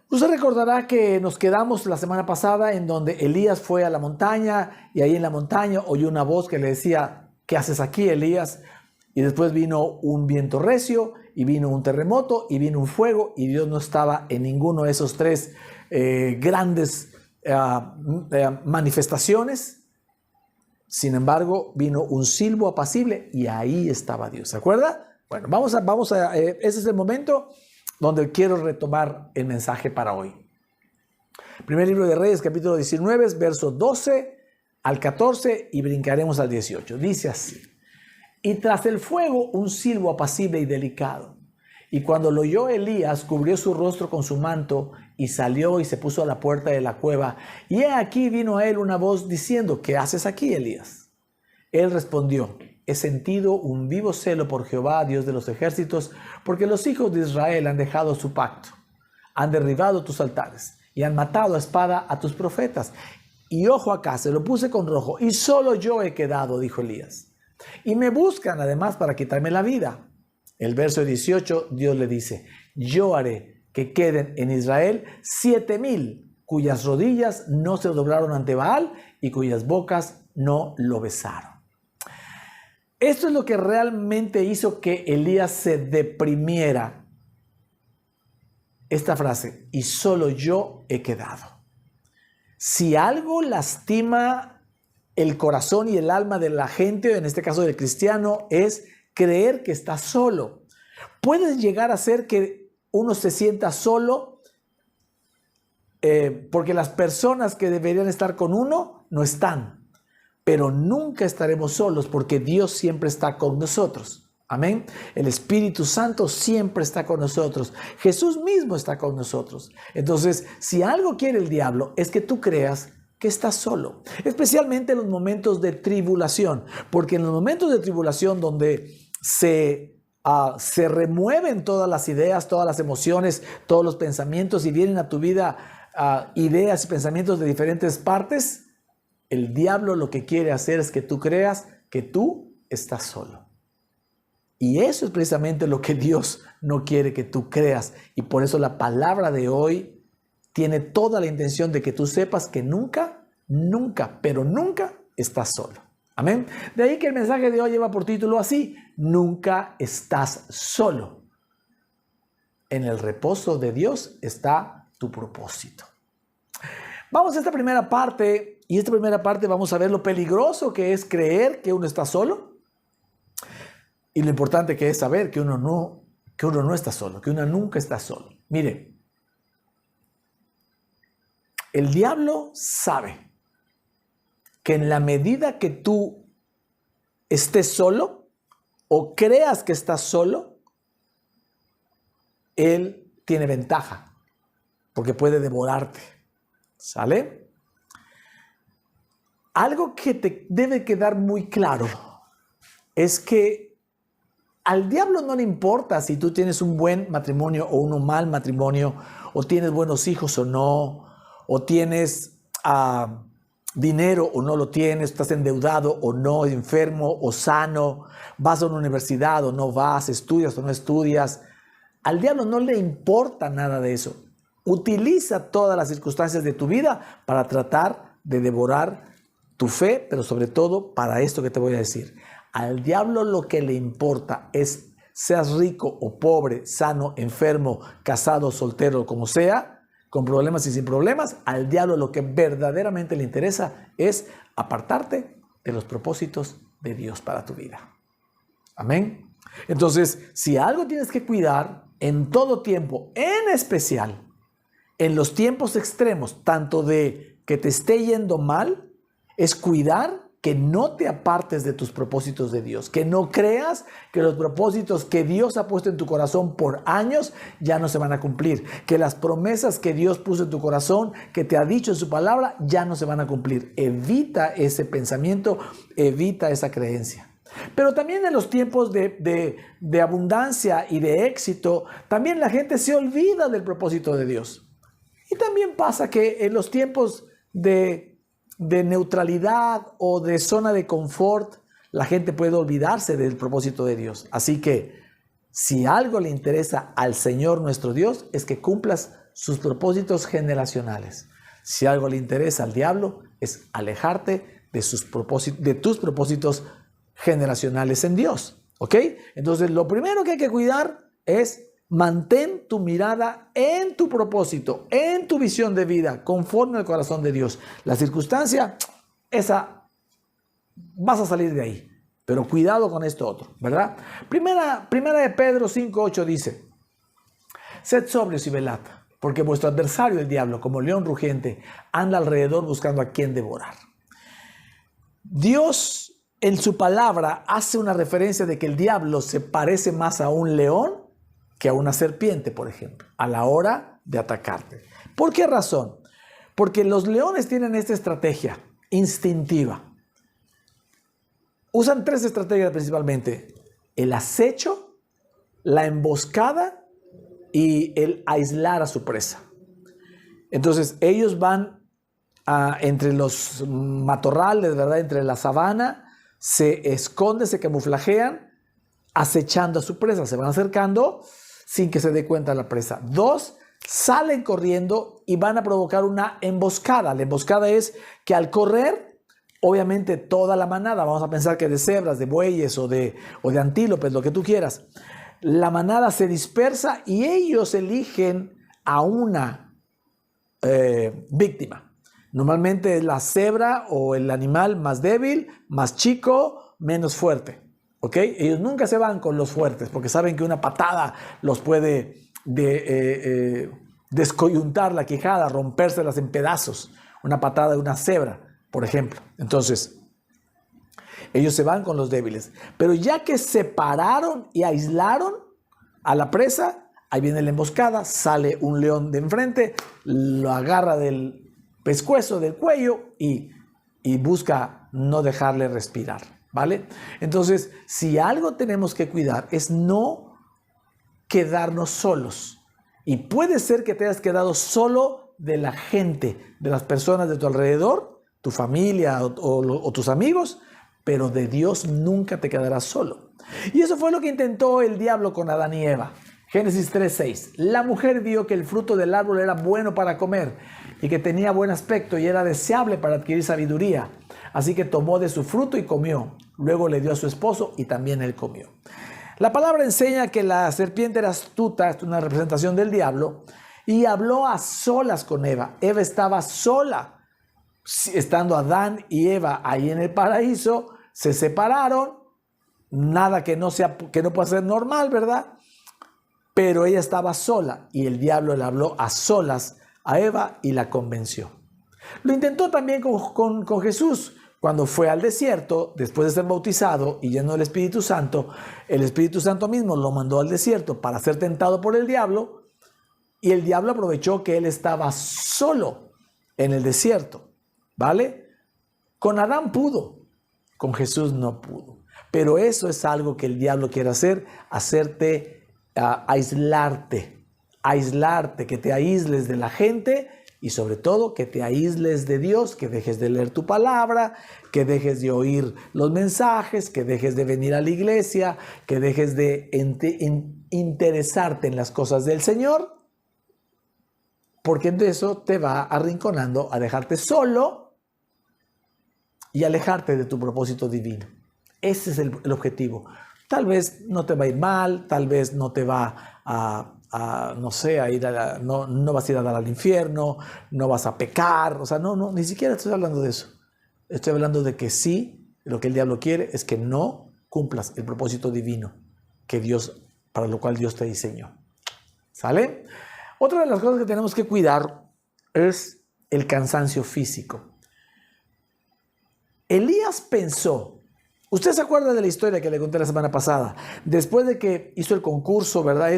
Usted recordará que nos quedamos la semana pasada en donde Elías fue a la montaña y ahí en la montaña oyó una voz que le decía, ¿qué haces aquí, Elías? Y después vino un viento recio y vino un terremoto y vino un fuego y Dios no estaba en ninguno de esos tres grandes manifestaciones. Sin embargo, vino un silbo apacible y ahí estaba Dios. ¿Se acuerda? Bueno, ese es el momento donde quiero retomar el mensaje para hoy. Primer libro de Reyes, capítulo 19, verso 12 al 14 y brincaremos al 18. Dice así: y tras el fuego un silbo apacible y delicado. Y cuando lo oyó Elías, cubrió su rostro con su manto y salió y se puso a la puerta de la cueva. Y he aquí vino a él una voz diciendo, ¿qué haces aquí, Elías? Él respondió, he sentido un vivo celo por Jehová, Dios de los ejércitos, porque los hijos de Israel han dejado su pacto, han derribado tus altares y han matado a espada a tus profetas. Y ojo acá, se lo puse con rojo, y solo yo he quedado, dijo Elías. Y me buscan además para quitarme la vida. El verso 18, Dios le dice, yo haré que queden en Israel 7,000 cuyas rodillas no se doblaron ante Baal y cuyas bocas no lo besaron. Esto es lo que realmente hizo que Elías se deprimiera. Esta frase, y solo yo he quedado. Si algo lastima el corazón y el alma de la gente, en este caso del cristiano, es creer que está solo. Puede llegar a ser que uno se sienta solo porque las personas que deberían estar con uno no están. Pero nunca estaremos solos porque Dios siempre está con nosotros. Amén. El Espíritu Santo siempre está con nosotros. Jesús mismo está con nosotros. Entonces, si algo quiere el diablo es que tú creas que estás solo. Especialmente en los momentos de tribulación. Porque en los momentos de tribulación donde se remueven todas las ideas, todas las emociones, todos los pensamientos y vienen a tu vida ideas y pensamientos de diferentes partes, el diablo lo que quiere hacer es que tú creas que tú estás solo. Y eso es precisamente lo que Dios no quiere que tú creas. Y por eso la palabra de hoy tiene toda la intención de que tú sepas que nunca, pero nunca estás solo. Amén. De ahí que el mensaje de hoy lleva por título así: nunca estás solo. En el reposo de Dios está tu propósito. Vamos a esta primera parte. Y esta primera parte vamos a ver lo peligroso que es creer que uno está solo y lo importante que es saber que uno no está solo, que uno nunca está solo. Mire, el diablo sabe que en la medida que tú estés solo o creas que estás solo, él tiene ventaja porque puede devorarte. ¿Sale? Algo que te debe quedar muy claro es que al diablo no le importa si tú tienes un buen matrimonio o un mal matrimonio, o tienes buenos hijos o no, o tienes dinero o no lo tienes, estás endeudado o no, enfermo o sano, vas a una universidad o no vas, estudias o no estudias. Al diablo no le importa nada de eso. Utiliza todas las circunstancias de tu vida para tratar de devorar tu fe, pero sobre todo para esto que te voy a decir. Al diablo lo que le importa es, seas rico o pobre, sano, enfermo, casado, soltero, como sea, con problemas y sin problemas, al diablo lo que verdaderamente le interesa es apartarte de los propósitos de Dios para tu vida. Amén. Entonces, si algo tienes que cuidar en todo tiempo, en especial en los tiempos extremos, tanto de que te esté yendo mal, es cuidar que no te apartes de tus propósitos de Dios, que no creas que los propósitos que Dios ha puesto en tu corazón por años ya no se van a cumplir, que las promesas que Dios puso en tu corazón, que te ha dicho en su palabra, ya no se van a cumplir. Evita ese pensamiento, evita esa creencia. Pero también en los tiempos de abundancia y de éxito, también la gente se olvida del propósito de Dios. Y también pasa que en los tiempos de neutralidad o de zona de confort, la gente puede olvidarse del propósito de Dios. Así que si algo le interesa al Señor nuestro Dios es que cumplas sus propósitos generacionales. Si algo le interesa al diablo es alejarte de tus propósitos generacionales en Dios. ¿Ok? Entonces, lo primero que hay que cuidar es mantén tu mirada en tu propósito, en tu visión de vida, conforme al corazón de Dios. La circunstancia, esa, vas a salir de ahí. Pero cuidado con esto otro, ¿verdad? Primera de Pedro 5:8 dice: sed sobrios y velad, porque vuestro adversario, el diablo, como león rugiente, anda alrededor buscando a quien devorar. Dios en su palabra hace una referencia de que el diablo se parece más a un león que a una serpiente, por ejemplo, a la hora de atacarte. ¿Por qué razón? Porque los leones tienen esta estrategia instintiva. Usan 3 estrategias principalmente: el acecho, la emboscada y el aislar a su presa. Entonces ellos van entre los matorrales, ¿verdad? Entre la sabana, se esconden, se camuflajean, acechando a su presa. Se van acercando sin que se dé cuenta la presa. 2, salen corriendo y van a provocar una emboscada. La emboscada es que al correr, obviamente toda la manada, vamos a pensar que de cebras, de bueyes o de antílopes, lo que tú quieras, la manada se dispersa y ellos eligen a una víctima. Normalmente es la cebra o el animal más débil, más chico, menos fuerte. ¿Ok? Ellos nunca se van con los fuertes porque saben que una patada los puede descoyuntar la quijada, rompérselas en pedazos. Una patada de una cebra, por ejemplo. Entonces, ellos se van con los débiles. Pero ya que separaron y aislaron a la presa, ahí viene la emboscada, sale un león de enfrente, lo agarra del pescuezo, del cuello y busca no dejarle respirar, ¿vale? Entonces, si algo tenemos que cuidar es no quedarnos solos. Y puede ser que te hayas quedado solo de la gente, de las personas de tu alrededor, tu familia o tus amigos, pero de Dios nunca te quedarás solo. Y eso fue lo que intentó el diablo con Adán y Eva. Génesis 3:6. La mujer vio que el fruto del árbol era bueno para comer y que tenía buen aspecto y era deseable para adquirir sabiduría. Así que tomó de su fruto y comió. Luego le dio a su esposo y también él comió. La palabra enseña que la serpiente era astuta, es una representación del diablo, y habló a solas con Eva. Eva estaba sola, estando Adán y Eva ahí en el paraíso, se separaron, nada que no pueda ser normal, ¿verdad? Pero ella estaba sola y el diablo le habló a solas a Eva y la convenció. Lo intentó también con Jesús. Cuando fue al desierto, después de ser bautizado y lleno del Espíritu Santo, el Espíritu Santo mismo lo mandó al desierto para ser tentado por el diablo, y el diablo aprovechó que él estaba solo en el desierto, ¿vale? Con Adán pudo, con Jesús no pudo. Pero eso es algo que el diablo quiere hacer, hacerte aislarte, que te aísles de la gente y sobre todo que te aísles de Dios, que dejes de leer tu palabra, que dejes de oír los mensajes, que dejes de venir a la iglesia, que dejes de interesarte en las cosas del Señor, porque de eso te va arrinconando a dejarte solo y alejarte de tu propósito divino. Ese es el objetivo. Tal vez no te va a ir mal, tal vez no te va no vas a ir a dar al infierno, no vas a pecar, o sea, no, ni siquiera estoy hablando de eso. Estoy hablando de que sí, lo que el diablo quiere es que no cumplas el propósito divino para lo cual Dios te diseñó. ¿Sale? Otra de las cosas que tenemos que cuidar es el cansancio físico. Elías pensó, usted se acuerda de la historia que le conté la semana pasada, después de que hizo el concurso, ¿verdad?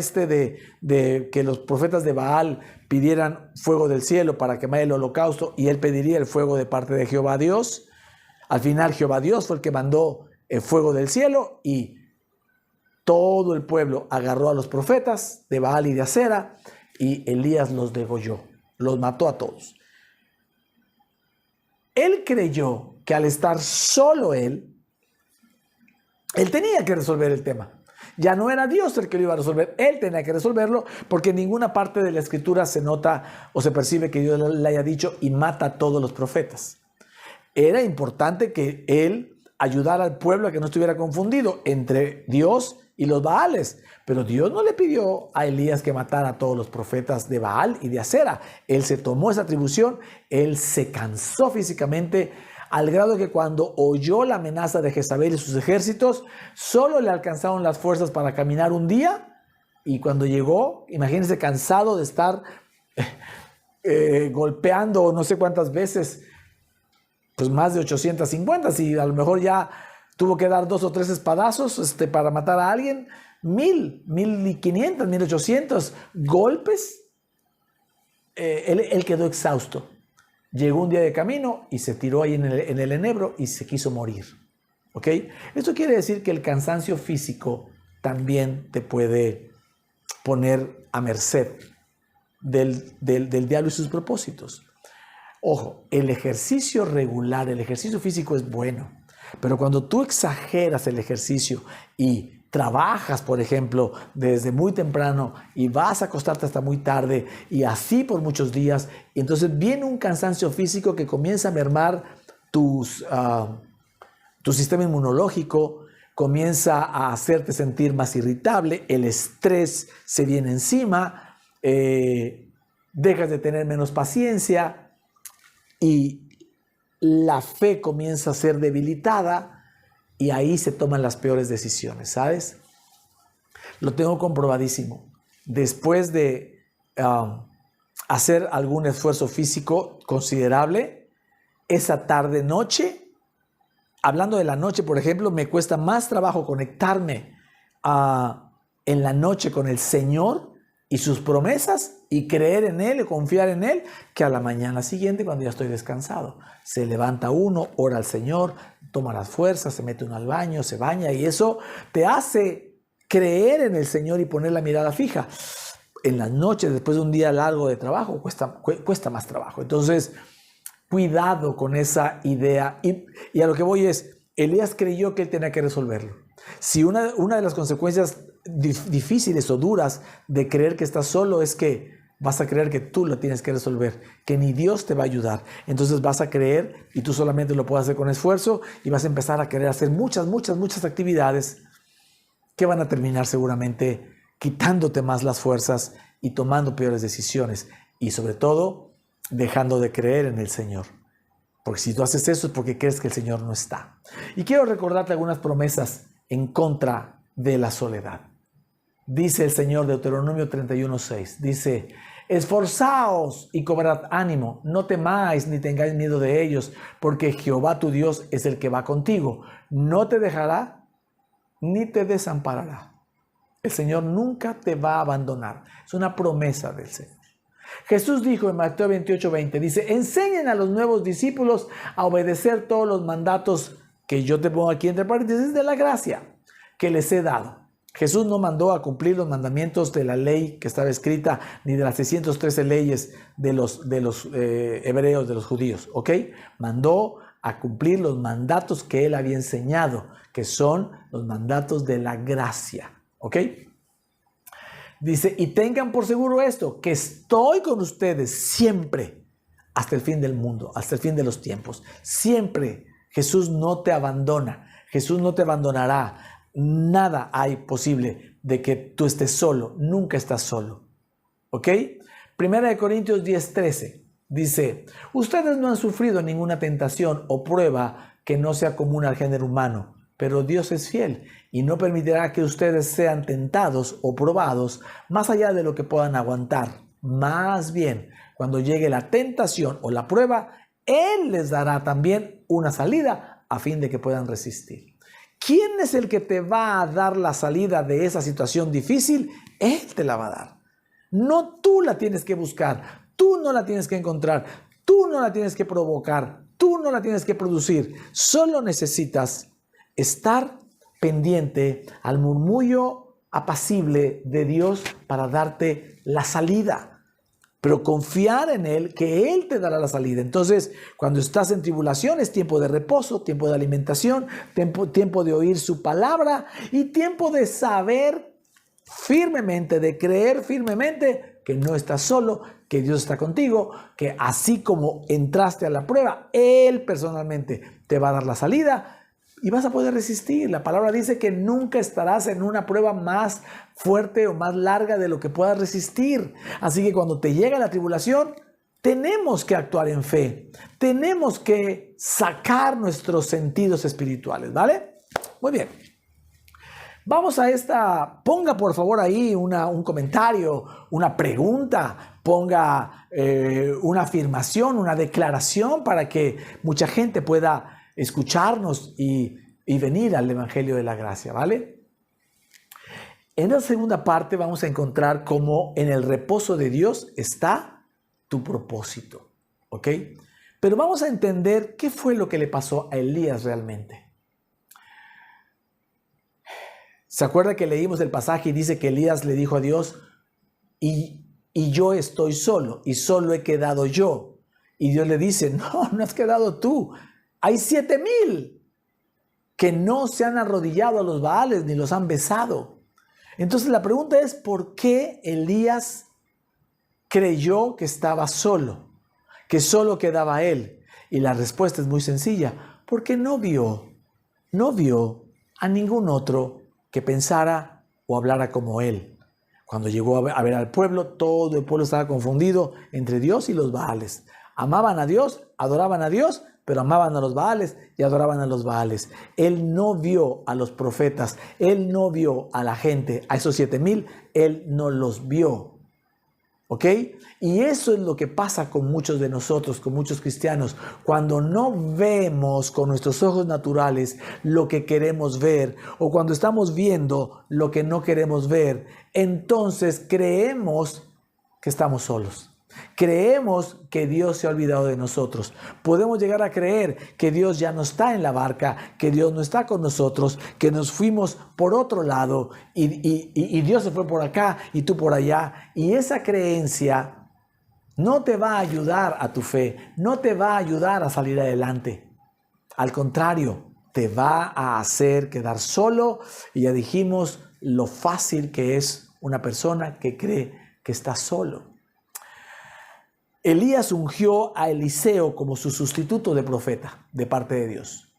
De que los profetas de Baal pidieran fuego del cielo para quemar el holocausto y él pediría el fuego de parte de Jehová Dios. Al final Jehová Dios fue el que mandó el fuego del cielo y todo el pueblo agarró a los profetas de Baal y de Acera y Elías los degolló, los mató a todos. Él creyó que al estar solo él tenía que resolver el tema. Ya no era Dios el que lo iba a resolver, él tenía que resolverlo, porque en ninguna parte de la escritura se nota o se percibe que Dios le haya dicho y mata a todos los profetas. Era importante que él ayudara al pueblo a que no estuviera confundido entre Dios y los Baales. Pero Dios no le pidió a Elías que matara a todos los profetas de Baal y de Acera. Él se tomó esa atribución, él se cansó físicamente al grado de que cuando oyó la amenaza de Jezabel y sus ejércitos, solo le alcanzaron las fuerzas para caminar un día. Y cuando llegó, imagínense, cansado de estar golpeando no sé cuántas veces, pues más de 850, si a lo mejor ya tuvo que dar 2 o 3 espadazos para matar a alguien, 1500, 1800 golpes, él quedó exhausto. Llegó un día de camino y se tiró ahí en el enebro y se quiso morir. ¿Ok? Esto quiere decir que el cansancio físico también te puede poner a merced del diablo y sus propósitos. Ojo, el ejercicio regular, el ejercicio físico es bueno, pero cuando tú exageras el ejercicio y trabajas, por ejemplo, desde muy temprano y vas a acostarte hasta muy tarde y así por muchos días, y entonces viene un cansancio físico que comienza a mermar tu sistema inmunológico, comienza a hacerte sentir más irritable, el estrés se viene encima, dejas de tener menos paciencia, y la fe comienza a ser debilitada y ahí se toman las peores decisiones, ¿sabes? Lo tengo comprobadísimo. Después de hacer algún esfuerzo físico considerable, esa tarde-noche, hablando de la noche, por ejemplo, me cuesta más trabajo conectarme en la noche con el Señor y sus promesas y creer en Él y confiar en Él, que a la mañana siguiente cuando ya estoy descansado. Se levanta uno, ora al Señor, toma las fuerzas, se mete uno al baño, se baña y eso te hace creer en el Señor y poner la mirada fija. En las noches, después de un día largo de trabajo, cuesta más trabajo. Entonces, cuidado con esa idea. Y a lo que voy es, Elías creyó que él tenía que resolverlo. Si una de las consecuencias difíciles o duras de creer que estás solo es que vas a creer que tú lo tienes que resolver, que ni Dios te va a ayudar. Entonces vas a creer y tú solamente lo puedes hacer con esfuerzo y vas a empezar a querer hacer muchas actividades que van a terminar seguramente quitándote más las fuerzas y tomando peores decisiones y sobre todo dejando de creer en el Señor. Porque si tú haces eso es porque crees que el Señor no está. Y quiero recordarte algunas promesas en contra de la soledad. Dice el Señor, Deuteronomio 31:6, dice: esforzaos y cobrad ánimo, no temáis ni tengáis miedo de ellos, porque Jehová tu Dios es el que va contigo, no te dejará ni te desamparará. El Señor nunca te va a abandonar, es una promesa del Señor. Jesús dijo en Mateo 28:20, dice: enseñen a los nuevos discípulos a obedecer todos los mandatos que yo te pongo aquí entre paréntesis de la gracia que les he dado. Jesús no mandó a cumplir los mandamientos de la ley que estaba escrita, ni de las 613 leyes de los hebreos, de los judíos, ¿ok? Mandó a cumplir los mandatos que él había enseñado, que son los mandatos de la gracia, ¿ok? Dice: y tengan por seguro esto, que estoy con ustedes siempre, hasta el fin del mundo, hasta el fin de los tiempos. Siempre Jesús no te abandona, Jesús no te abandonará. Nada hay posible de que tú estés solo, nunca estás solo. ¿Ok? Primera de Corintios 10:13 dice: ustedes no han sufrido ninguna tentación o prueba que no sea común al género humano, pero Dios es fiel y no permitirá que ustedes sean tentados o probados más allá de lo que puedan aguantar. Más bien, cuando llegue la tentación o la prueba, Él les dará también una salida a fin de que puedan resistir. ¿Quién es el que te va a dar la salida de esa situación difícil? Él te la va a dar. No tú la tienes que buscar, tú no la tienes que encontrar, tú no la tienes que provocar, tú no la tienes que producir. Solo necesitas estar pendiente al murmullo apacible de Dios para darte la salida. pero confiar en Él, que Él te dará la salida. Entonces, cuando estás en tribulación, es tiempo de reposo, tiempo de alimentación, tiempo de oír su palabra y tiempo de saber firmemente, de creer firmemente que no estás solo, que Dios está contigo, que así como entraste a la prueba, Él personalmente te va a dar la salida y vas a poder resistir. La palabra dice que nunca estarás en una prueba más fuerte o más larga de lo que puedas resistir. Así que cuando te llega la tribulación, tenemos que actuar en fe. Tenemos que sacar nuestros sentidos espirituales, ¿vale? Muy bien. Vamos a esta, ponga por favor ahí un comentario, una pregunta, ponga una afirmación, una declaración para que mucha gente pueda escucharnos y venir al Evangelio de la Gracia, ¿vale? En la segunda parte vamos a encontrar cómo en el reposo de Dios está tu propósito, ¿ok? Pero vamos a entender qué fue lo que le pasó a Elías realmente. ¿Se acuerda que leímos el pasaje y dice que Elías le dijo a Dios, y yo estoy solo, y solo he quedado yo? Y Dios le dice, no has quedado tú. Hay 7,000 que no se han arrodillado a los Baales ni los han besado. Entonces la pregunta es, ¿por qué Elías creyó que estaba solo, que solo quedaba él? Y la respuesta es muy sencilla, porque no vio a ningún otro que pensara o hablara como él. Cuando llegó a ver al pueblo, todo el pueblo estaba confundido entre Dios y los Baales. Amaban a Dios, adoraban a Dios, pero amaban a los Baales y adoraban a los Baales. Él no vio a los profetas, él no vio a la gente, a esos 7,000, él no los vio. ¿Ok? Y eso es lo que pasa con muchos de nosotros, con muchos cristianos. Cuando no vemos con nuestros ojos naturales lo que queremos ver, o cuando estamos viendo lo que no queremos ver, entonces creemos que estamos solos. Creemos que Dios se ha olvidado de nosotros. Podemos llegar a creer que Dios ya no está en la barca, que Dios no está con nosotros, que nos fuimos por otro lado y Dios se fue por acá y tú por allá. Y esa creencia no te va a ayudar a tu fe, no te va a ayudar a salir adelante. Al contrario, te va a hacer quedar solo. Y ya dijimos lo fácil que es una persona que cree que está solo. Elías ungió a Eliseo como su sustituto de profeta de parte de Dios.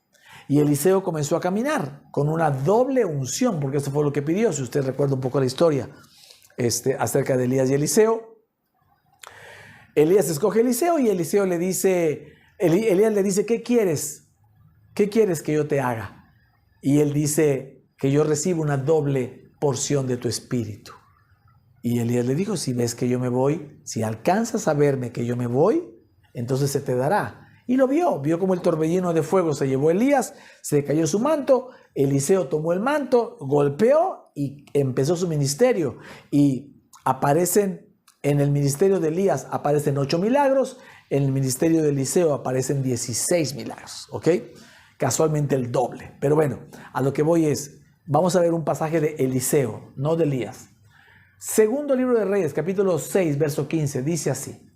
Y Eliseo comenzó a caminar con una doble unción, porque eso fue lo que pidió. Si usted recuerda un poco la historia acerca de Elías y Eliseo. Elías escoge a Eliseo y Eliseo le dice, Elías le dice, ¿qué quieres? ¿Qué quieres que yo te haga? Y él dice, que yo reciba una doble porción de tu espíritu. Y Elías le dijo, si ves que yo me voy, si alcanzas a verme que yo me voy, entonces se te dará. Y lo vio como el torbellino de fuego se llevó a Elías, se cayó su manto, Eliseo tomó el manto, golpeó y empezó su ministerio. Y aparecen, en el ministerio de Elías aparecen 8 milagros, en el ministerio de Eliseo aparecen 16 milagros, ¿ok? Casualmente el doble. Pero bueno, a lo que voy es, vamos a ver un pasaje de Eliseo, no de Elías. Segundo libro de Reyes, capítulo 6, verso 15, dice así.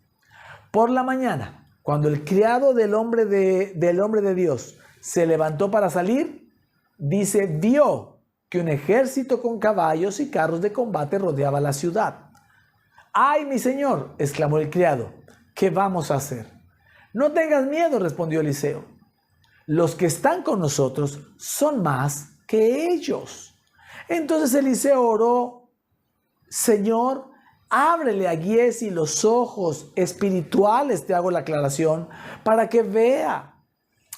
Por la mañana, cuando el criado del hombre de Dios se levantó para salir, dice, vio que un ejército con caballos y carros de combate rodeaba la ciudad. ¡Ay, mi señor!, exclamó el criado, ¿qué vamos a hacer? No tengas miedo, respondió Eliseo. Los que están con nosotros son más que ellos. Entonces Eliseo oró, Señor, ábrele a Giesi los ojos espirituales, te hago la aclaración, para que vea.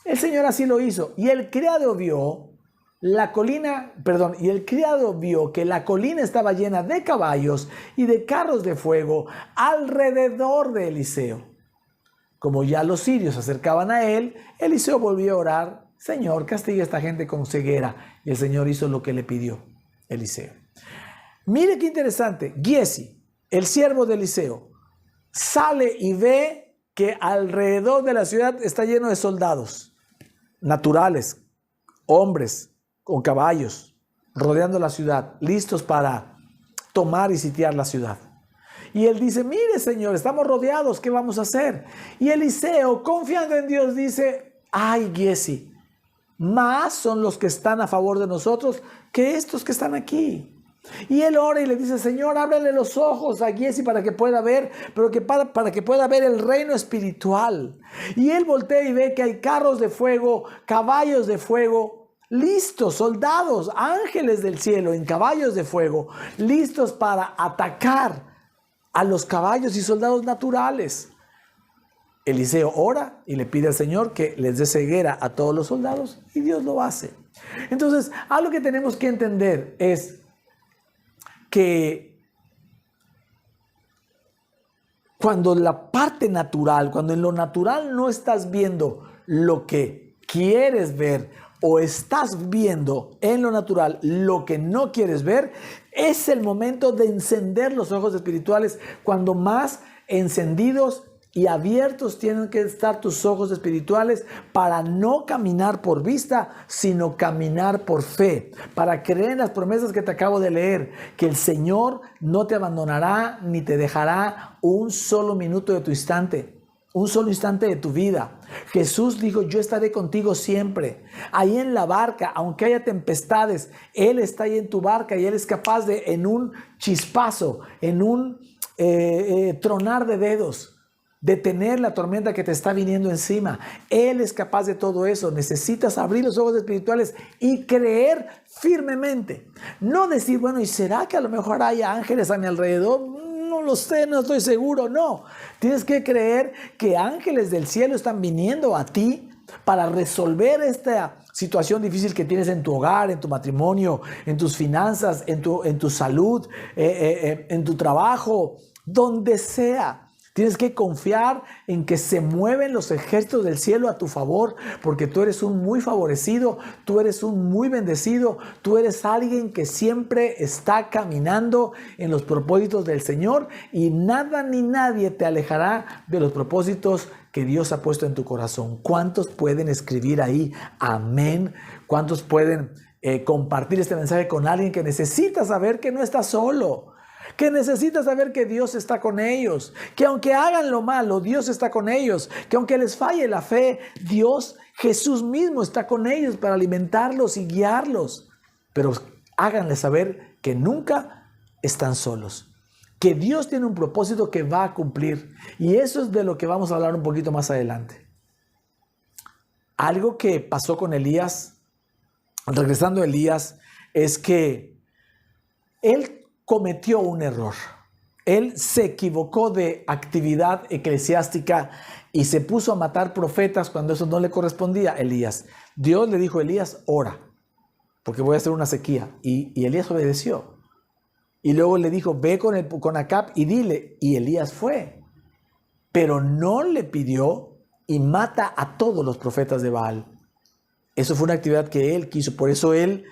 El Señor así lo hizo. Y el criado vio que la colina estaba llena de caballos y de carros de fuego alrededor de Eliseo. Como ya los sirios se acercaban a él, Eliseo volvió a orar, Señor, castiga a esta gente con ceguera. Y el Señor hizo lo que le pidió Eliseo. Mire qué interesante, Giesi, el siervo de Eliseo, sale y ve que alrededor de la ciudad está lleno de soldados naturales, hombres con caballos, rodeando la ciudad, listos para tomar y sitiar la ciudad. Y él dice, mire Señor, estamos rodeados, ¿qué vamos a hacer? Y Eliseo, confiando en Dios, dice, ay Giezi, más son los que están a favor de nosotros que estos que están aquí. Y él ora y le dice, Señor, ábrele los ojos a Giezi para que pueda ver, pero que para que pueda ver el reino espiritual. Y él voltea y ve que hay carros de fuego, caballos de fuego, listos, soldados, ángeles del cielo en caballos de fuego, listos para atacar a los caballos y soldados naturales. Eliseo ora y le pide al Señor que les dé ceguera a todos los soldados y Dios lo hace. Entonces, algo que tenemos que entender es que cuando la parte natural, cuando en lo natural no estás viendo lo que quieres ver o estás viendo en lo natural lo que no quieres ver, es el momento de encender los ojos espirituales. Cuando más encendidos y abiertos tienen que estar tus ojos espirituales para no caminar por vista, sino caminar por fe, para creer en las promesas que te acabo de leer, que el Señor no te abandonará ni te dejará un solo minuto de tu instante, un solo instante de tu vida. Jesús dijo, yo estaré contigo siempre. Ahí en la barca, aunque haya tempestades, Él está ahí en tu barca y Él es capaz de, en un chispazo, en un tronar de dedos, detener la tormenta que te está viniendo encima. Él es capaz de todo eso. Necesitas abrir los ojos espirituales y creer firmemente. No decir, bueno, ¿y será que a lo mejor hay ángeles a mi alrededor? No lo sé, no estoy seguro. No, tienes que creer que ángeles del cielo están viniendo a ti para resolver esta situación difícil que tienes en tu hogar, en tu matrimonio, en tus finanzas, en tu salud, en tu trabajo, donde sea. Tienes que confiar en que se mueven los ejércitos del cielo a tu favor, porque tú eres un muy favorecido, tú eres un muy bendecido, tú eres alguien que siempre está caminando en los propósitos del Señor y nada ni nadie te alejará de los propósitos que Dios ha puesto en tu corazón. ¿Cuántos pueden escribir ahí? Amén. ¿Cuántos pueden compartir este mensaje con alguien que necesita saber que no está solo? Que necesita saber que Dios está con ellos, que aunque hagan lo malo, Dios está con ellos, que aunque les falle la fe, Dios, Jesús mismo está con ellos para alimentarlos y guiarlos. Pero háganle saber que nunca están solos, que Dios tiene un propósito que va a cumplir. Y eso es de lo que vamos a hablar un poquito más adelante. Algo que pasó con Elías, regresando a Elías, es que él cometió un error. Él se equivocó de actividad eclesiástica y se puso a matar profetas cuando eso no le correspondía a Elías. Dios le dijo a Elías, ora, porque voy a hacer una sequía. Y Elías obedeció. Y luego le dijo, ve con Acab y dile. Y Elías fue. Pero no le pidió y mata a todos los profetas de Baal. Eso fue una actividad que él quiso. Por eso él,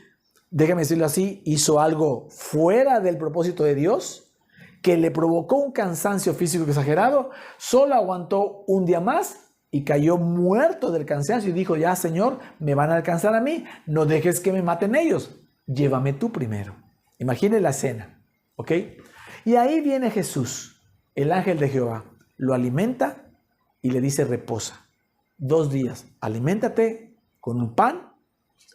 déjame decirlo así, hizo algo fuera del propósito de Dios que le provocó un cansancio físico exagerado. Solo aguantó un día más y cayó muerto del cansancio y dijo, ya Señor, me van a alcanzar a mí, no dejes que me maten ellos, llévame tú primero. Imagine la escena, ¿ok? Y ahí viene Jesús, el ángel de Jehová, lo alimenta y le dice reposa. 2 días, aliméntate con un pan.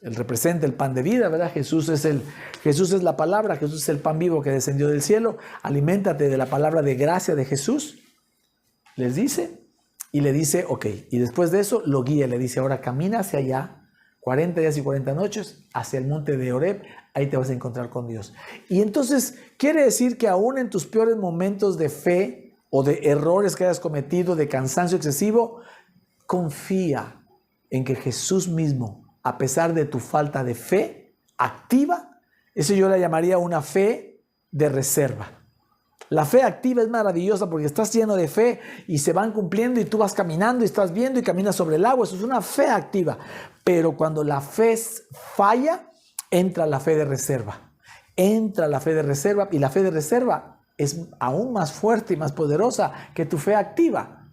Él representa el pan de vida, ¿verdad? Jesús es la palabra, Jesús es el pan vivo que descendió del cielo. Aliméntate de la palabra de gracia de Jesús, les dice, y le dice, ok. Y después de eso lo guía, le dice, ahora camina hacia allá, 40 días y 40 noches, hacia el monte de Horeb, ahí te vas a encontrar con Dios. Y entonces quiere decir que aún en tus peores momentos de fe o de errores que hayas cometido, de cansancio excesivo, confía en que Jesús mismo, a pesar de tu falta de fe activa, eso yo la llamaría una fe de reserva. La fe activa es maravillosa porque estás lleno de fe y se van cumpliendo y tú vas caminando y estás viendo y caminas sobre el agua. Eso es una fe activa. Pero cuando la fe falla, entra la fe de reserva. Entra la fe de reserva y la fe de reserva es aún más fuerte y más poderosa que tu fe activa.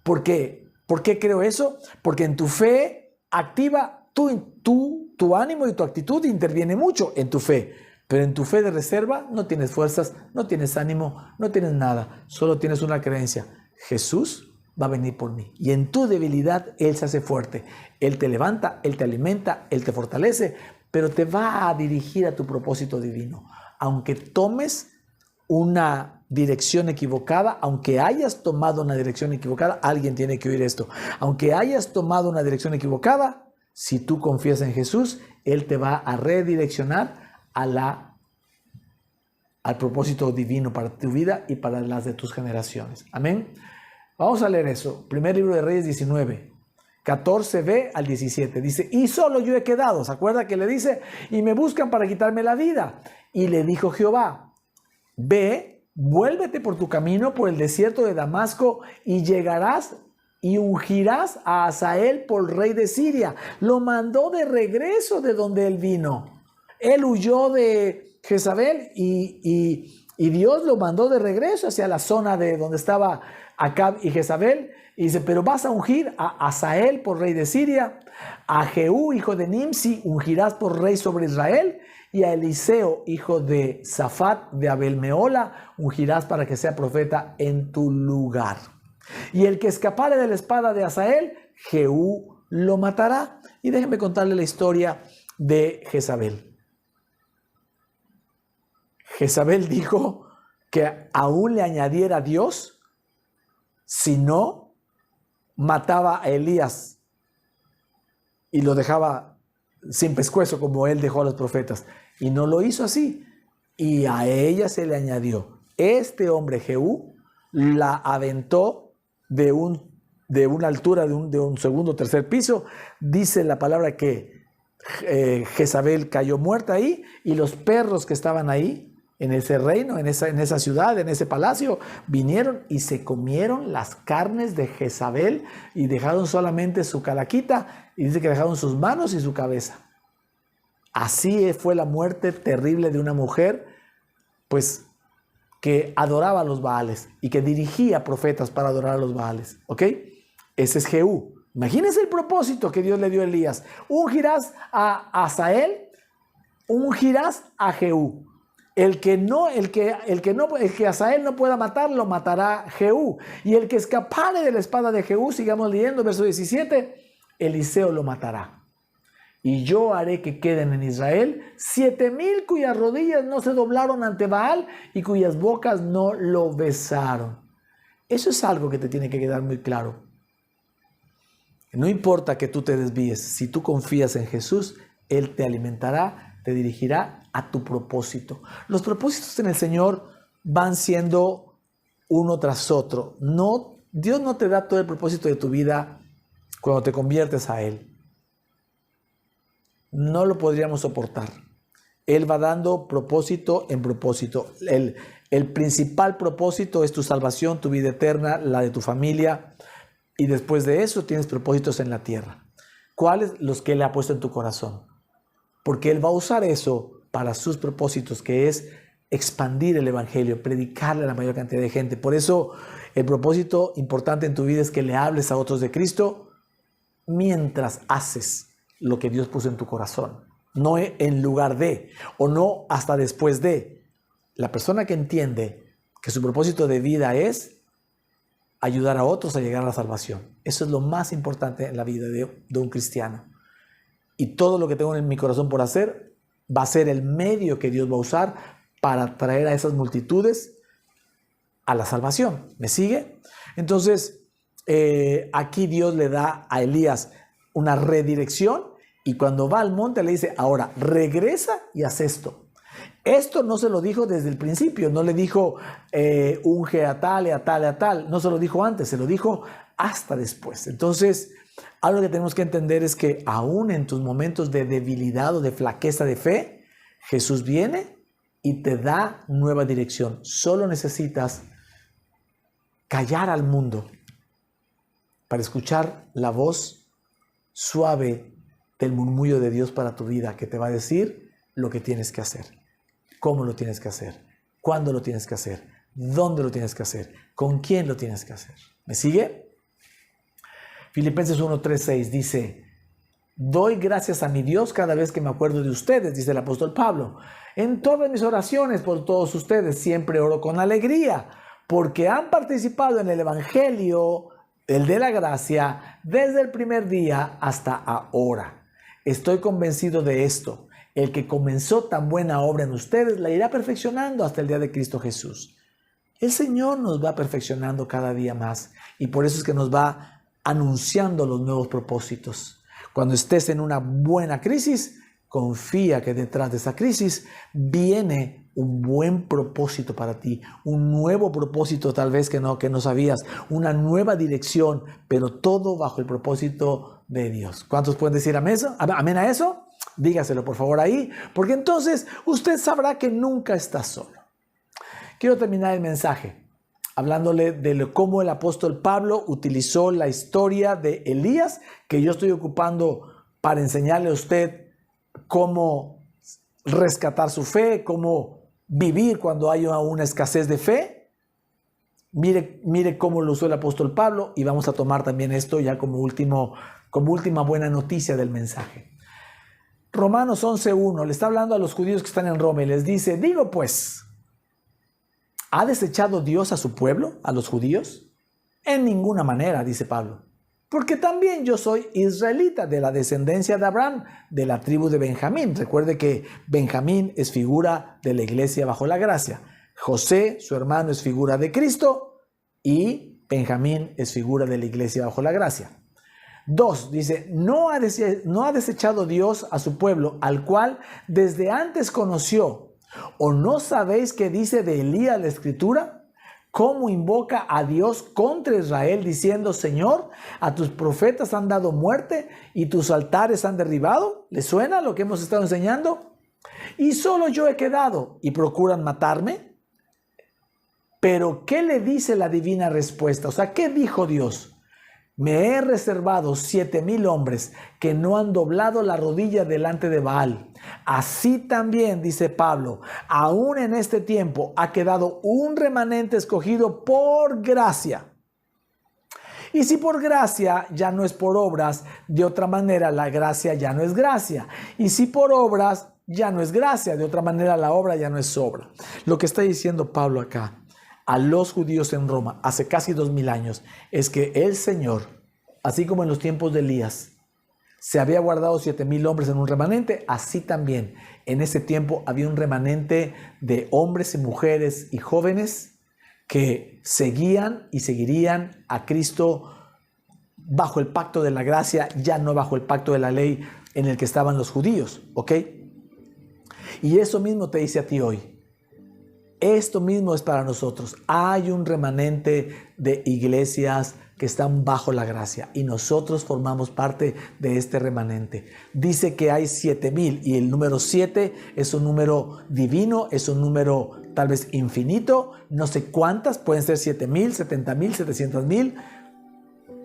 ¿Por qué? ¿Por qué creo eso? Porque en tu fe activa tu ánimo y tu actitud interviene mucho en tu fe. Pero en tu fe de reserva no tienes fuerzas, no tienes ánimo, no tienes nada. Solo tienes una creencia. Jesús va a venir por mí. Y en tu debilidad Él se hace fuerte. Él te levanta, Él te alimenta, Él te fortalece, pero te va a dirigir a tu propósito divino. Aunque tomes una dirección equivocada, aunque hayas tomado una dirección equivocada, alguien tiene que oír esto. Aunque hayas tomado una dirección equivocada, si tú confías en Jesús, Él te va a redireccionar al propósito divino para tu vida y para las de tus generaciones. Amén. Vamos a leer eso. Primer libro de Reyes 19, 14b al 17. Dice, y solo yo he quedado. ¿Se acuerda que le dice? Y me buscan para quitarme la vida. Y le dijo Jehová, ve, vuélvete por tu camino por el desierto de Damasco y llegarás y ungirás a Hazael por rey de Siria. Lo mandó de regreso de donde él vino. Él huyó de Jezabel y Dios lo mandó de regreso hacia la zona de donde estaba Acab y Jezabel. Y dice, pero vas a ungir a Hazael por rey de Siria, a Jehú, hijo de Nimsi, ungirás por rey sobre Israel, y a Eliseo, hijo de Safat de Abel-Mehola, ungirás para que sea profeta en tu lugar. Y el que escapare de la espada de Hazael, Jehú lo matará. Y déjenme contarle la historia de Jezabel. Jezabel dijo que aún le añadiera a Dios si no mataba a Elías y lo dejaba sin pescuezo como él dejó a los profetas. Y no lo hizo así. Y a ella se le añadió. Este hombre Jehú la aventó de una altura de un segundo o tercer piso. Dice la palabra que Jezabel cayó muerta ahí y los perros que estaban ahí en ese reino, en esa ciudad, en ese palacio, vinieron y se comieron las carnes de Jezabel y dejaron solamente su calaquita, y dice que dejaron sus manos y su cabeza. Así fue la muerte terrible de una mujer, pues, que adoraba a los Baales y que dirigía profetas para adorar a los Baales, ¿ok? Ese es Jehú. Imagínense el propósito que Dios le dio a Elías. Ungirás a Hazael, ungirás a Jehú. El que Hazael no pueda matar, lo matará Jehú. Y el que escapare de la espada de Jehú, sigamos leyendo, verso 17, Eliseo lo matará. Y yo haré que queden en Israel 7,000 cuyas rodillas no se doblaron ante Baal y cuyas bocas no lo besaron. Eso es algo que te tiene que quedar muy claro. No importa que tú te desvíes, si tú confías en Jesús, Él te alimentará, te dirigirá a tu propósito. Los propósitos en el Señor van siendo uno tras otro. Dios no te da todo el propósito de tu vida cuando te conviertes a Él. No lo podríamos soportar. Él va dando propósito en propósito. El principal propósito es tu salvación, tu vida eterna, la de tu familia. Y después de eso tienes propósitos en la tierra. ¿Cuáles? Los que Él ha puesto en tu corazón. Porque Él va a usar eso para sus propósitos, que es expandir el evangelio, predicarle a la mayor cantidad de gente. Por eso el propósito importante en tu vida es que le hables a otros de Cristo mientras haces lo que Dios puso en tu corazón. No en lugar de, o no hasta después de. La persona que entiende que su propósito de vida es ayudar a otros a llegar a la salvación. Eso es lo más importante en la vida de un cristiano. Y todo lo que tengo en mi corazón por hacer va a ser el medio que Dios va a usar para traer a esas multitudes a la salvación. ¿Me sigue? Entonces, aquí Dios le da a Elías una redirección y cuando va al monte le dice, ahora regresa y haz esto. Esto no se lo dijo desde el principio, no le dijo unge a tal y a tal y a tal, no se lo dijo antes, se lo dijo hasta después. Entonces, algo que tenemos que entender es que aún en tus momentos de debilidad o de flaqueza de fe, Jesús viene y te da nueva dirección. Solo necesitas callar al mundo para escuchar la voz suave del murmullo de Dios para tu vida, que te va a decir lo que tienes que hacer, cómo lo tienes que hacer, cuándo lo tienes que hacer, dónde lo tienes que hacer, con quién lo tienes que hacer. ¿Me sigue? Filipenses 1:3-6 dice, Doy gracias a mi Dios cada vez que me acuerdo de ustedes, dice el apóstol Pablo. En todas mis oraciones por todos ustedes siempre oro con alegría, porque han participado en el Evangelio, el de la gracia, desde el primer día hasta ahora. Estoy convencido de esto. El que comenzó tan buena obra en ustedes la irá perfeccionando hasta el día de Cristo Jesús. El Señor nos va perfeccionando cada día más y por eso es que nos va anunciando los nuevos propósitos. Cuando estés en una buena crisis, confía que detrás de esa crisis viene un buen propósito para ti, un nuevo propósito tal vez que no sabías, una nueva dirección, pero todo bajo el propósito de Dios. ¿Cuántos pueden decir amén a eso? Dígaselo por favor ahí, porque entonces usted sabrá que nunca está solo. Quiero terminar el mensaje hablándole de cómo el apóstol Pablo utilizó la historia de Elías, que yo estoy ocupando para enseñarle a usted cómo rescatar su fe, cómo vivir cuando hay una escasez de fe. Mire cómo lo usó el apóstol Pablo y vamos a tomar también esto ya como última buena noticia del mensaje. Romanos 11:1 le está hablando a los judíos que están en Roma y les dice, digo pues, ¿ha desechado Dios a su pueblo, a los judíos? En ninguna manera, dice Pablo. Porque también yo soy israelita de la descendencia de Abraham, de la tribu de Benjamín. Recuerde que Benjamín es figura de la iglesia bajo la gracia. José, su hermano, es figura de Cristo y Benjamín es figura de la iglesia bajo la gracia. 2, dice, no ha desechado Dios a su pueblo, al cual desde antes conoció. ¿O no sabéis qué dice de Elías la Escritura? ¿Cómo invoca a Dios contra Israel diciendo, Señor, a tus profetas han dado muerte y tus altares han derribado? ¿Le suena lo que hemos estado enseñando? Y solo yo he quedado y procuran matarme. Pero ¿qué le dice la divina respuesta? O sea, ¿qué dijo Dios? Me he reservado 7,000 hombres que no han doblado la rodilla delante de Baal. Así también, dice Pablo, aún en este tiempo ha quedado un remanente escogido por gracia. Y si por gracia ya no es por obras, de otra manera la gracia ya no es gracia. Y si por obras ya no es gracia, de otra manera la obra ya no es obra. Lo que está diciendo Pablo acá a los judíos en Roma hace casi 2000 años es que el Señor, así como en los tiempos de Elías, se había guardado 7,000 hombres en un remanente, así también en ese tiempo había un remanente de hombres y mujeres y jóvenes que seguían y seguirían a Cristo bajo el pacto de la gracia, ya no bajo el pacto de la ley en el que estaban los judíos, ¿ok? Y eso mismo te dice a ti hoy. Esto mismo es para nosotros. Hay un remanente de iglesias que están bajo la gracia y nosotros formamos parte de este remanente. Dice que hay 7,000 y el número 7 es un número divino, es un número tal vez infinito. No sé cuántas, pueden ser 7,000, 70,000, 700,000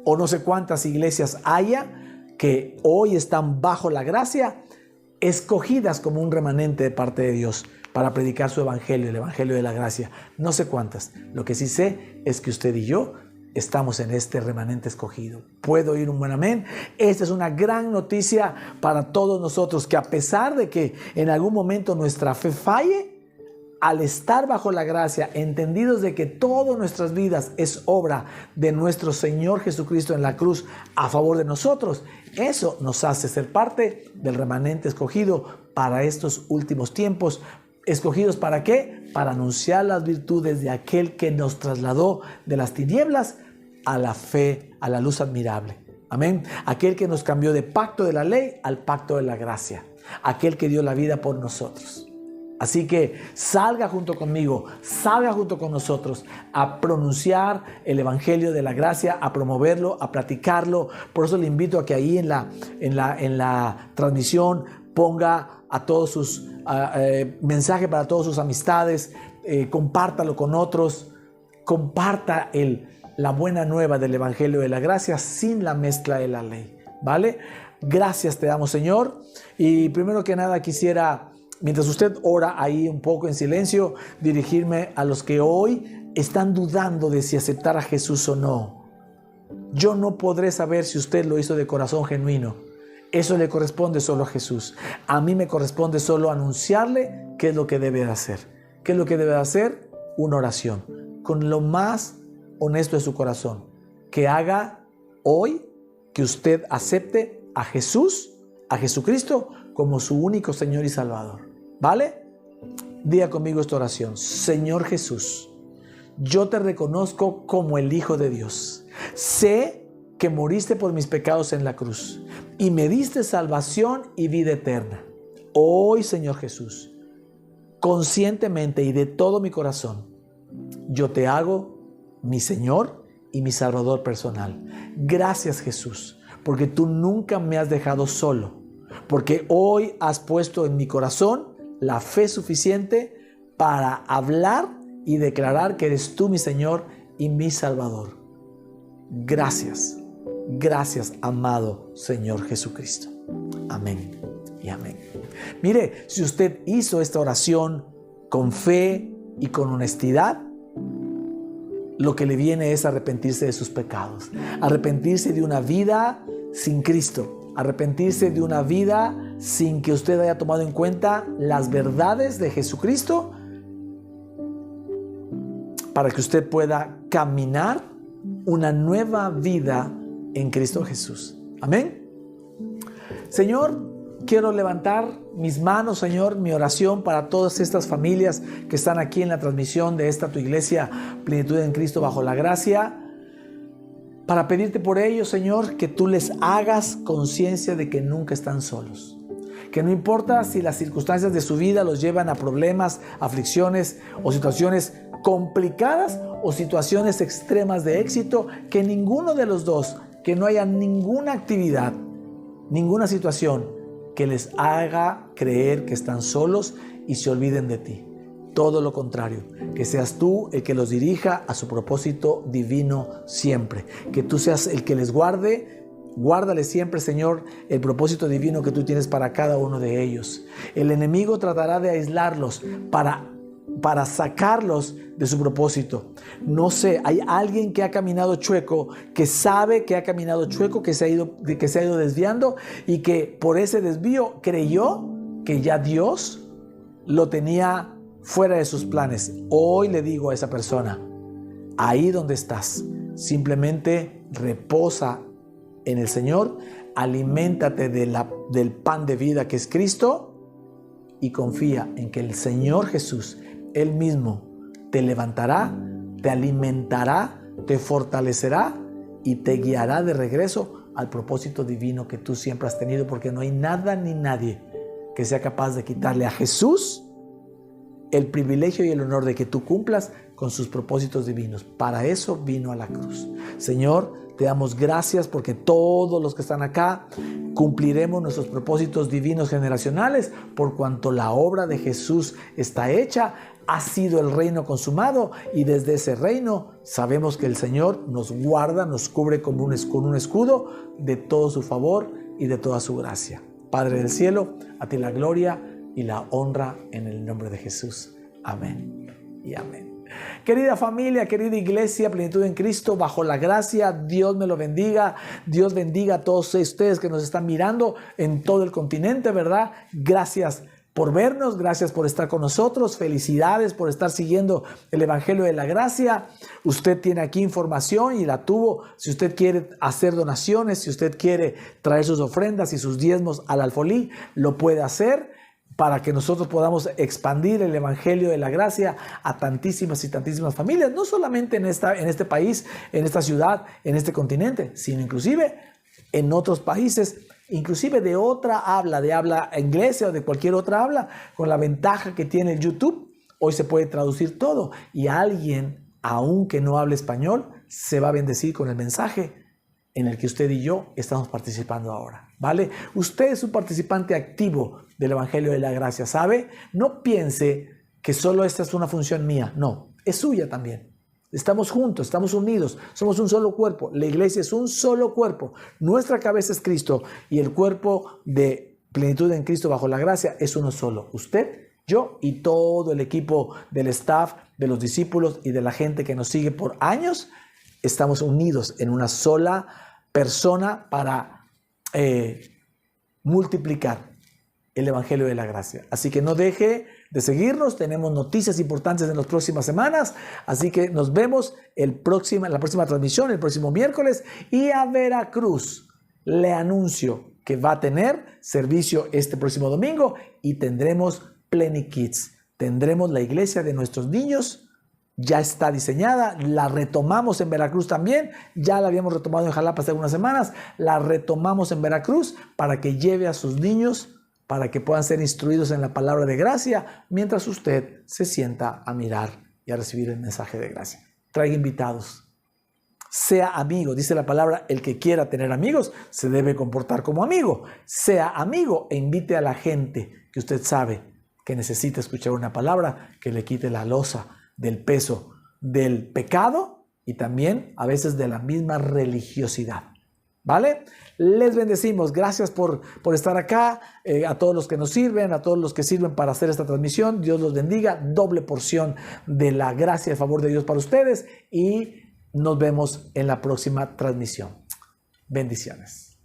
o no sé cuántas iglesias haya que hoy están bajo la gracia, escogidas como un remanente de parte de Dios para predicar su evangelio, el evangelio de la gracia. No sé cuántas. Lo que sí sé es que usted y yo estamos en este remanente escogido. ¿Puedo oír un buen amén? Esta es una gran noticia para todos nosotros, que a pesar de que en algún momento nuestra fe falle, al estar bajo la gracia, entendidos de que todas nuestras vidas es obra de nuestro Señor Jesucristo en la cruz a favor de nosotros, eso nos hace ser parte del remanente escogido para estos últimos tiempos. ¿Escogidos para qué? Para anunciar las virtudes de aquel que nos trasladó de las tinieblas a la fe, a la luz admirable. Amén. Aquel que nos cambió de pacto de la ley al pacto de la gracia. Aquel que dio la vida por nosotros. Así que salga junto conmigo, salga junto con nosotros a pronunciar el evangelio de la gracia, a promoverlo, a platicarlo. Por eso le invito a que ahí en la transmisión ponga a todos sus mensaje para todas sus amistades, compártalo con otros, comparta la buena nueva del evangelio de la gracia sin la mezcla de la ley, ¿vale? Gracias te damos, Señor. Y primero que nada quisiera, mientras usted ora ahí un poco en silencio, dirigirme a los que hoy están dudando de si aceptar a Jesús o no. Yo no podré saber si usted lo hizo de corazón genuino. Eso le corresponde solo a Jesús. A mí me corresponde solo anunciarle qué es lo que debe de hacer. ¿Qué es lo que debe de hacer? Una oración, con lo más honesto de su corazón. Que haga hoy que usted acepte a Jesús, a Jesucristo, como su único Señor y Salvador. ¿Vale? Diga conmigo esta oración. Señor Jesús, yo te reconozco como el Hijo de Dios. Sé que moriste por mis pecados en la cruz y me diste salvación y vida eterna. Hoy, Señor Jesús, conscientemente y de todo mi corazón, yo te hago mi Señor y mi Salvador personal. Gracias, Jesús, porque tú nunca me has dejado solo, porque hoy has puesto en mi corazón la fe suficiente para hablar y declarar que eres tú mi Señor y mi Salvador. Gracias, gracias, amado Señor Jesucristo. Amén y amén. Mire, si usted hizo esta oración con fe y con honestidad, lo que le viene es arrepentirse de sus pecados, arrepentirse de una vida sin Cristo, arrepentirse de una vida sin que usted haya tomado en cuenta las verdades de Jesucristo, para que usted pueda caminar una nueva vida en Cristo Jesús. Amén. Señor, quiero levantar mis manos, Señor, mi oración para todas estas familias que están aquí en la transmisión de esta tu iglesia, Plenitud en Cristo bajo la gracia, para pedirte por ellos, Señor, que tú les hagas conciencia de que nunca están solos. Que no importa si las circunstancias de su vida los llevan a problemas, aflicciones o situaciones complicadas o situaciones extremas de éxito, que ninguno de los dos, que no haya ninguna actividad, ninguna situación que les haga creer que están solos y se olviden de ti. Todo lo contrario, que seas tú el que los dirija a su propósito divino siempre. Que tú seas el que les guarde. Guárdale siempre, Señor, el propósito divino que tú tienes para cada uno de ellos. El enemigo tratará de aislarlos para sacarlos de su propósito. No sé, hay alguien que ha caminado chueco, que sabe que ha caminado chueco, que se ha ido desviando y que por ese desvío creyó que ya Dios lo tenía fuera de sus planes. Hoy le digo a esa persona, ahí donde estás, simplemente reposa en el Señor, aliméntate del pan de vida que es Cristo y confía en que el Señor Jesús, Él mismo, te levantará, te alimentará, te fortalecerá y te guiará de regreso al propósito divino que tú siempre has tenido, porque no hay nada ni nadie que sea capaz de quitarle a Jesús el privilegio y el honor de que tú cumplas con sus propósitos divinos. Para eso vino a la cruz. Señor, te damos gracias porque todos los que están acá cumpliremos nuestros propósitos divinos generacionales por cuanto la obra de Jesús está hecha, ha sido el reino consumado y desde ese reino sabemos que el Señor nos guarda, nos cubre con un escudo de todo su favor y de toda su gracia. Padre del cielo, a ti la gloria y la honra en el nombre de Jesús. Amén y amén. Querida familia, querida iglesia, Plenitud en Cristo, bajo la gracia, Dios me lo bendiga. Dios bendiga a todos ustedes que nos están mirando en todo el continente, ¿verdad? Gracias por vernos, gracias por estar con nosotros, felicidades por estar siguiendo el Evangelio de la Gracia. Usted tiene aquí información y la tuvo. Si usted quiere hacer donaciones, si usted quiere traer sus ofrendas y sus diezmos al alfolí, lo puede hacer, para que nosotros podamos expandir el Evangelio de la Gracia a tantísimas y tantísimas familias, no solamente en este país, en esta ciudad, en este continente, sino inclusive en otros países, inclusive de otra habla, de habla inglesa o de cualquier otra habla, con la ventaja que tiene el YouTube. Hoy se puede traducir todo y alguien, aunque no hable español, se va a bendecir con el mensaje en el que usted y yo estamos participando ahora, ¿vale? Usted es un participante activo del Evangelio de la Gracia, ¿sabe? No piense que solo esta es una función mía, no, es suya también. Estamos juntos, estamos unidos, somos un solo cuerpo. La iglesia es un solo cuerpo. Nuestra cabeza es Cristo y el cuerpo de Plenitud en Cristo bajo la gracia es uno solo. Usted, yo y todo el equipo del staff, de los discípulos y de la gente que nos sigue por años, estamos unidos en una sola persona para multiplicar el Evangelio de la Gracia. Así que no deje de seguirnos, tenemos noticias importantes en las próximas semanas, así que nos vemos en la próxima transmisión, el próximo miércoles, y a Veracruz le anuncio que va a tener servicio este próximo domingo y tendremos Plenikids, tendremos la iglesia de nuestros niños. Ya está diseñada, la retomamos en Veracruz también, ya la habíamos retomado en Jalapa hace algunas semanas, la retomamos en Veracruz para que lleve a sus niños, para que puedan ser instruidos en la palabra de gracia, mientras usted se sienta a mirar y a recibir el mensaje de gracia. Traiga invitados, sea amigo, dice la palabra, el que quiera tener amigos se debe comportar como amigo, sea amigo e invite a la gente que usted sabe que necesita escuchar una palabra que le quite la losa del peso del pecado y también a veces de la misma religiosidad. ¿Vale? Les bendecimos. Gracias por estar acá. A todos los que nos sirven, a todos los que sirven para hacer esta transmisión. Dios los bendiga. Doble porción de la gracia y el favor de Dios para ustedes. Y nos vemos en la próxima transmisión. Bendiciones.